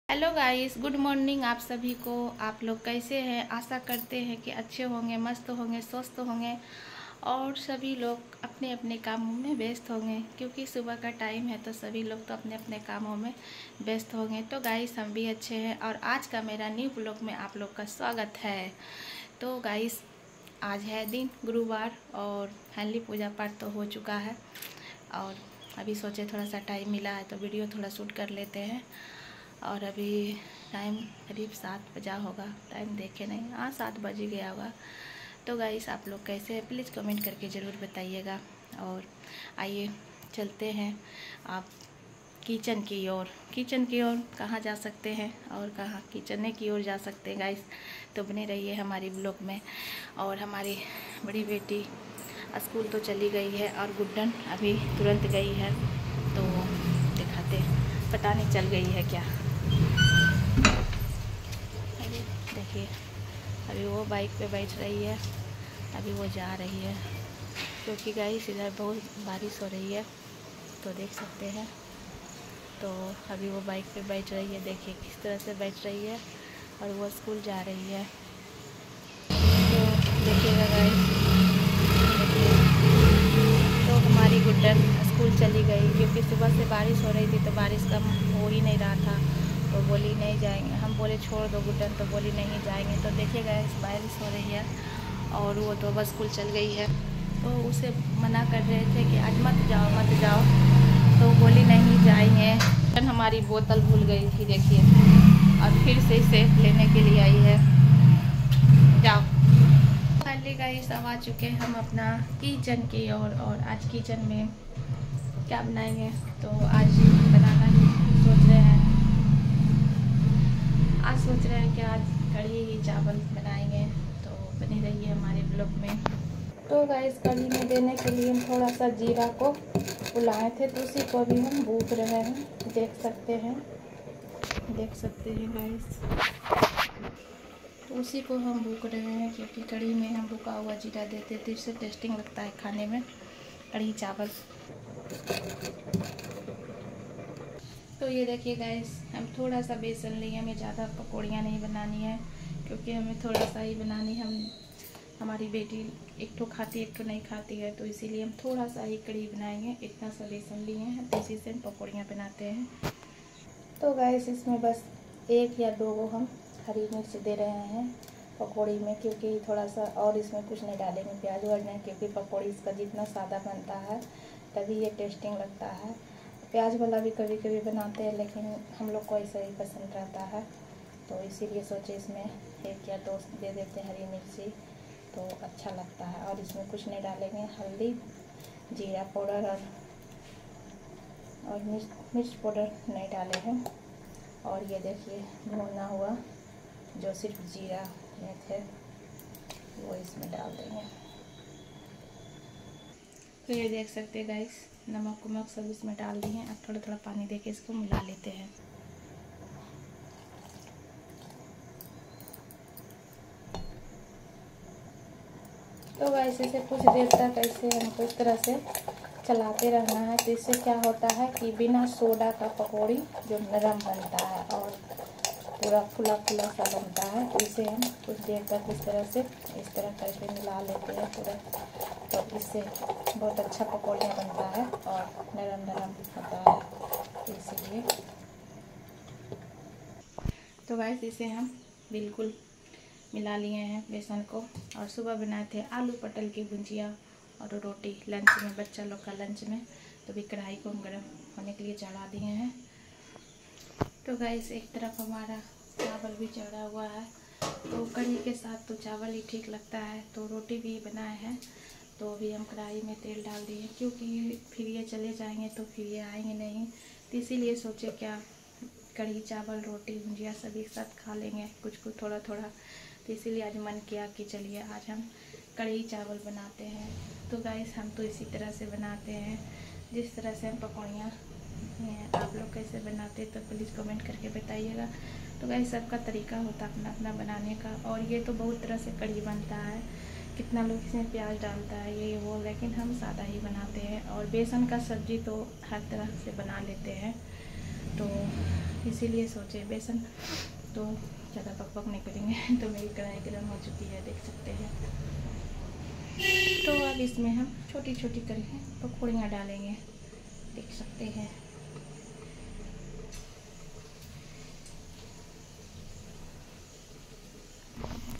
Hello guys, good morning आप सभी को। आप लोग कैसे हैं? आशा करते हैं कि अच्छे होंगे, मस्त होंगे, स्वस्थ होंगे और सभी लोग अपने अपने कामों में व्यस्त होंगे, क्योंकि सुबह का टाइम है तो सभी लोग तो अपने अपने कामों में व्यस्त होंगे। तो गाइस हम भी अच्छे हैं और आज का मेरा न्यू ब्लॉग में आप लोग का स्वागत है। तो गाइस आज है दिन गुरुवार और फाइनली पूजा पाठ तो हो चुका है और अभी सोचे थोड़ा सा टाइम मिला है तो वीडियो थोड़ा शूट कर लेते हैं। और अभी टाइम करीब 7 बजा होगा, टाइम देखे नहीं, हाँ 7 बज ही गया होगा। तो गाइस आप लोग कैसे हैं प्लीज़ कमेंट करके ज़रूर बताइएगा। और आइए चलते हैं आप किचन की ओर। किचन की ओर कहाँ जा सकते हैं और कहाँ किचन की ओर जा सकते हैं गाइस, तो बने रहिए हमारी ब्लॉग में। और हमारी बड़ी बेटी स्कूल तो चली गई है और गुड्डन अभी तुरंत गई है, तो दिखाते पता नहीं चल गई है क्या। अभी देखिए अभी वो बाइक पे बैठ रही है, अभी वो जा रही है क्योंकि गाइस इधर बहुत बारिश हो रही है, तो देख सकते हैं। तो अभी वो बाइक पे बैठ रही है, देखिए किस तरह से बैठ रही है और वो स्कूल जा रही है। तो देखिएगा गाइस, तो हमारी गुड्डन स्कूल चली गई क्योंकि सुबह से बारिश हो रही थी, तो बारिश कम हो ही नहीं रहा था, तो बोली नहीं जाएंगे। हम बोले छोड़ दो गुड्डन, तो बोली नहीं जाएंगे। तो देखिएगा बारिश हो रही है और वो तो बस स्कूल चल गई है। तो उसे मना कर रहे थे कि आज मत जाओ मत जाओ, तो बोली नहीं जाएंगे। हमारी बोतल भूल गई थी देखिए, और फिर से इसे लेने के लिए आई है। जाओ खाली गाइस, अब आ चुके हम अपना किचन की ओर। और आज किचन में क्या बनाएंगे, तो आज बनाना ही सोच रहे हैं। आज सोच रहे हैं कि आज कढ़ी चावल बनाएंगे, तो बनी रहिए हमारे ब्लॉग में। तो गाइस कढ़ी में देने के लिए हम थोड़ा सा जीरा को बुलाए थे, तो उसी को भी हम भून रहे हैं, देख सकते हैं गाइस। तो उसी को हम भून रहे हैं क्योंकि कढ़ी में हम भुना हुआ जीरा देते तो इससे टेस्टिंग लगता है खाने में कढ़ी चावल। तो ये देखिए गाइस, हम थोड़ा सा बेसन लिए, हमें ज़्यादा पकौड़ियाँ नहीं बनानी है क्योंकि हमें थोड़ा सा ही बनानी। हमारी बेटी एक तो खाती एक तो नहीं खाती है, तो इसीलिए हम थोड़ा सा ही कढ़ी बनाएंगे। इतना सा बेसन लिए हैं तो इसी से हम पकौड़ियाँ बनाते हैं। तो गाइस इसमें बस 1 या 2 हम हरी मिर्च दे रहे हैं पकौड़ी में, क्योंकि थोड़ा सा, और इसमें कुछ नहीं डालेंगे प्याज व्याज नहीं, क्योंकि पकौड़ी इसका जितना सादा बनता है तभी ये टेस्टिंग लगता है। प्याज वाला भी कभी कभी बनाते हैं, लेकिन हम लोग को ऐसा ही पसंद रहता है, तो इसीलिए सोचे इसमें 1 या 2 दे देते हैं हरी मिर्ची, तो अच्छा लगता है। और इसमें कुछ नहीं डालेंगे, हल्दी जीरा पाउडर और मिर्च पाउडर नहीं डाले हैं। और ये देखिए भुना हुआ जो सिर्फ जीरा में थे वो इसमें डाल देंगे। तो ये देख सकते हैं गाइस, नमक वमक सब इसमें डाल दिए हैं। अब थोड़ा थोड़ा पानी देके इसको मिला लेते हैं। तो गाइस इसे कुछ देर तक ऐसे हमको इस तरह से चलाते रहना है, तो इससे क्या होता है कि बिना सोडा का पकौड़ी जो नरम बनता है और पूरा फुला फुला सा बनता है, तो इसे हम कुछ देर तक इस तरह करके मिला लेते हैं पूरा, तो इससे बहुत अच्छा पकौड़ियाँ बनता है और नरम नरम होता है, तो इसीलिए। तो गाइस इसे हम बिल्कुल मिला लिए हैं बेसन को। और सुबह बनाए थे आलू पटल की भुजिया और रोटी लंच में, बच्चा लोग का लंच में। तो भी कढ़ाई को हम गर्म होने के लिए चढ़ा दिए हैं। तो गाइस एक तरफ हमारा चावल भी चढ़ा हुआ है, तो कढ़ी के साथ तो चावल ही ठीक लगता है, तो रोटी भी बनाए हैं। तो अभी हम कढ़ाई में तेल डाल दिए क्योंकि फिर ये चले जाएंगे तो फिर ये आएंगे नहीं, तो इसीलिए सोचे क्या कढ़ी चावल रोटी भुजिया सभी एक साथ खा लेंगे कुछ कुछ थोड़ा थोड़ा, तो इसीलिए आज मन किया कि चलिए आज हम कढ़ी चावल बनाते हैं। तो गाइस हम तो इसी तरह से बनाते हैं जिस तरह से हम पकौड़ियाँ, आप लोग कैसे बनाते हैं तो प्लीज़ कमेंट करके बताइएगा। तो गाइस सबका तरीका होता है अपना अपना बनाने का, और ये तो बहुत तरह से कढ़ी बनता है, कितना लोग इसमें प्याज डालता है ये वो, लेकिन हम सादा ही बनाते हैं। और बेसन का सब्जी तो हर तरह से बना लेते हैं, तो इसीलिए सोचे बेसन तो ज़्यादा पकपक नहीं करेंगे। तो मेरी कढ़ाई गर्म हो चुकी है, देख सकते हैं। तो अब इसमें हम छोटी छोटी करके पकौड़ियाँ डालेंगे, देख सकते हैं।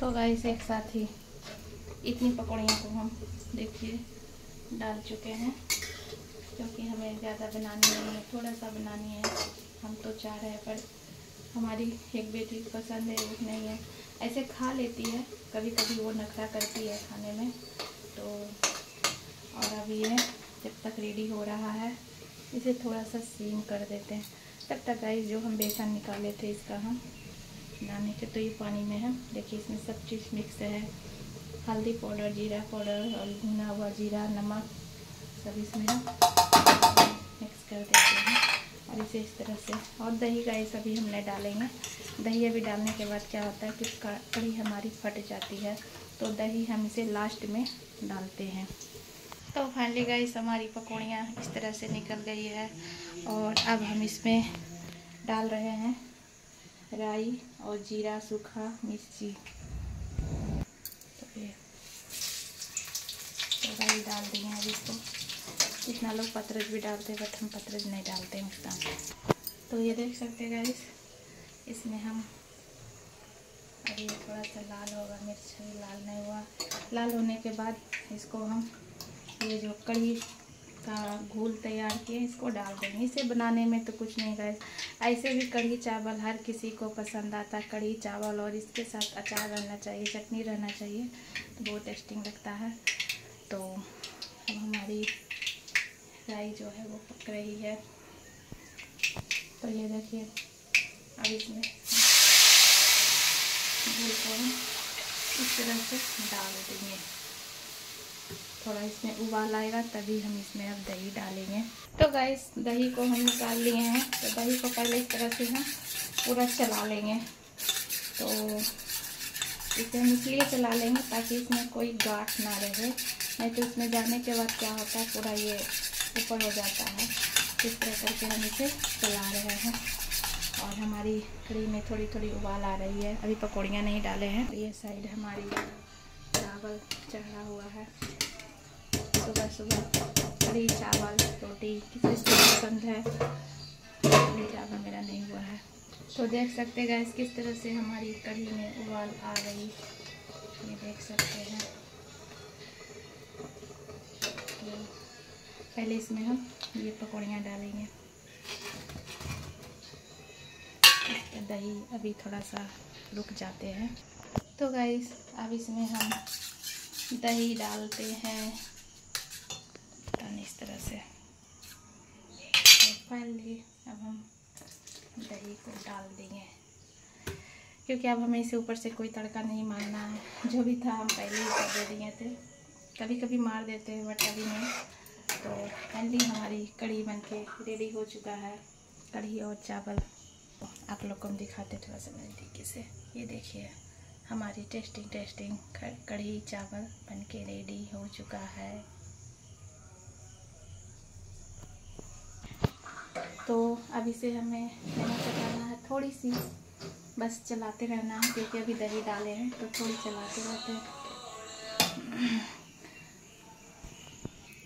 तो गाइस एक साथ ही इतनी पकौड़ियों को हम देखिए डाल चुके हैं, क्योंकि हमें ज़्यादा बनानी नहीं है, थोड़ा सा बनानी है। हम तो चाह रहे हैं, पर हमारी एक बेटी पसंद है, एक नहीं है। ऐसे खा लेती है, कभी कभी वो नखरा करती है खाने में। तो और अब ये जब तक रेडी हो रहा है, इसे थोड़ा सा सीम कर देते हैं। तब तक गाइस जो हम बेसन निकाले थे इसका हम डालने के, तो ये पानी में है। देखिए इसमें सब चीज़ मिक्स है, हल्दी पाउडर, जीरा पाउडर और भुना हुआ जीरा, नमक सब इसमें हम मिक्स कर देते हैं। और इसे इस तरह से, और दही गाइस अभी हम नहीं डालेंगे। दही अभी डालने के बाद क्या होता है कि कढ़ी हमारी फट जाती है, तो दही हम इसे लास्ट में डालते हैं। तो फाइनली गाइस हमारी पकौड़ियाँ इस तरह से निकल गई है। और अब हम इसमें डाल रहे हैं राई और जीरा, सूखा मिर्ची। तो राई डाल दी है। अब इसको इतना लोग पतरज भी डालते हैं, बट हम पतरज नहीं डालते हैं उसका। तो ये देख सकते हैं गाइस, इसमें हम अभी थोड़ा सा लाल होगा, मिर्च भी लाल नहीं हुआ। लाल होने के बाद इसको हम ये जो कढ़ी का घोल तैयार किए इसको डाल देंगे। इसे बनाने में तो कुछ नहीं गाइस, ऐसे भी कढ़ी चावल हर किसी को पसंद आता है। कढ़ी चावल और इसके साथ अचार रहना चाहिए, चटनी रहना चाहिए, तो बहुत टेस्टिंग लगता है। तो अब हमारी राई जो है वो पक रही है। तो ये देखिए अब इसमें घोल को हम इस तरह से डाल देंगे। थोड़ा इसमें उबाल आएगा तभी हम इसमें अब दही डालेंगे। तो गाइस दही को हम निकाल लिए हैं। तो दही को पहले इस तरह से हम पूरा चला लेंगे। तो इसे हम इसलिए चला लेंगे ताकि इसमें कोई गांठ ना रहे, नहीं तो इसमें जाने के बाद क्या होता है पूरा ये ऊपर हो जाता है। इस तरह करके हम इसे चला रहे हैं। और हमारी कढ़ी में थोड़ी थोड़ी उबाल आ रही है, अभी पकौड़ियाँ नहीं डाले हैं। तो ये साइड हमारी चावल चढ़ा हुआ है। सुबह सुबह कढ़ी चावल रोटी किसी को पसंद है, कढ़ी चावल मेरा नहीं हुआ है। तो देख सकते हैं गैस किस तरह से हमारी कढ़ी में उबाल आ रही, ये देख सकते हैं। तो पहले इसमें हम ये पकौड़ियाँ डालेंगे। दही अभी थोड़ा सा रुक जाते हैं। तो गाइस अब इसमें हम दही डालते हैं इस तरह से। तो फाइनली अब हम दही को डाल देंगे, क्योंकि अब हमें इसे ऊपर से कोई तड़का नहीं मारना है। जो भी था हम पहले ही कर दे दिए थे, कभी कभी मार देते हैं बट अभी नहीं। तो फाइनली हमारी कढ़ी बनके रेडी हो चुका है, कढ़ी और चावल। आप लोग को हम दिखाते थोड़ा सा नज़दीक से। ये देखिए हमारी टेस्टिंग कढ़ी चावल बनके रेडी हो चुका है। तो अब इसे हमें नमक लगाना है, थोड़ी सी बस चलाते रहना है, क्योंकि अभी दही डाले हैं तो थोड़ी चलाते रहते हैं।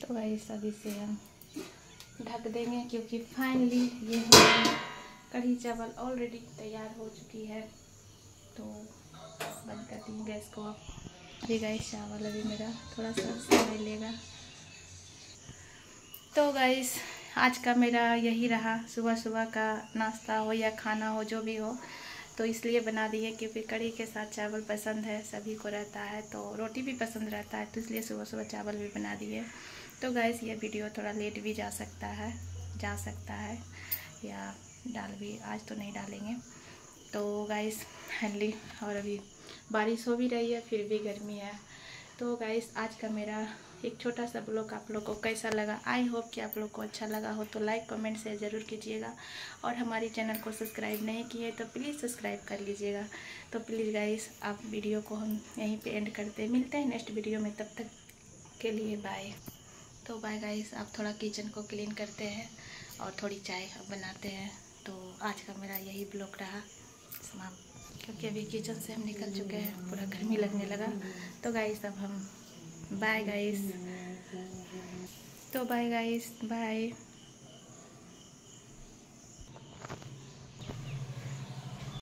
तो गाइस अब इसे हम ढक देंगे, क्योंकि फाइनली ये हमारी कढ़ी चावल ऑलरेडी तैयार हो चुकी है। तो बंद कर दी गैस को। अभी गाइस चावल अभी मेरा थोड़ा सा समय लेगा। तो गाइस आज का मेरा यही रहा, सुबह सुबह का नाश्ता हो या खाना हो जो भी हो, तो इसलिए बना दी है क्योंकि कढ़ी के साथ चावल पसंद है, सभी को रहता है। तो रोटी भी पसंद रहता है, तो इसलिए सुबह सुबह चावल भी बना दिए। तो गाइस ये वीडियो थोड़ा लेट भी जा सकता है या डाल भी, आज तो नहीं डालेंगे। तो गाइस फाइनली, और अभी बारिश हो भी रही है फिर भी गर्मी है। तो गाइस आज का मेरा एक छोटा सा ब्लॉग आप लोग को कैसा लगा, आई होप कि आप लोग को अच्छा लगा हो। तो लाइक कमेंट शेयर ज़रूर कीजिएगा, और हमारी चैनल को सब्सक्राइब नहीं किए तो प्लीज़ सब्सक्राइब कर लीजिएगा। तो प्लीज़ गाइस आप वीडियो को हम यहीं पे एंड करते हैं, मिलते हैं नेक्स्ट वीडियो में, तब तक के लिए बाय। तो बाय गाइस, आप थोड़ा किचन को क्लीन करते हैं और थोड़ी चाय बनाते हैं। तो आज का मेरा यही ब्लॉग रहा समाप्त, क्योंकि अभी किचन से हम निकल चुके हैं, पूरा गर्मी लगने लगा। तो गाइस अब हम बाय गाइस, तो बाय गाइस, बाय।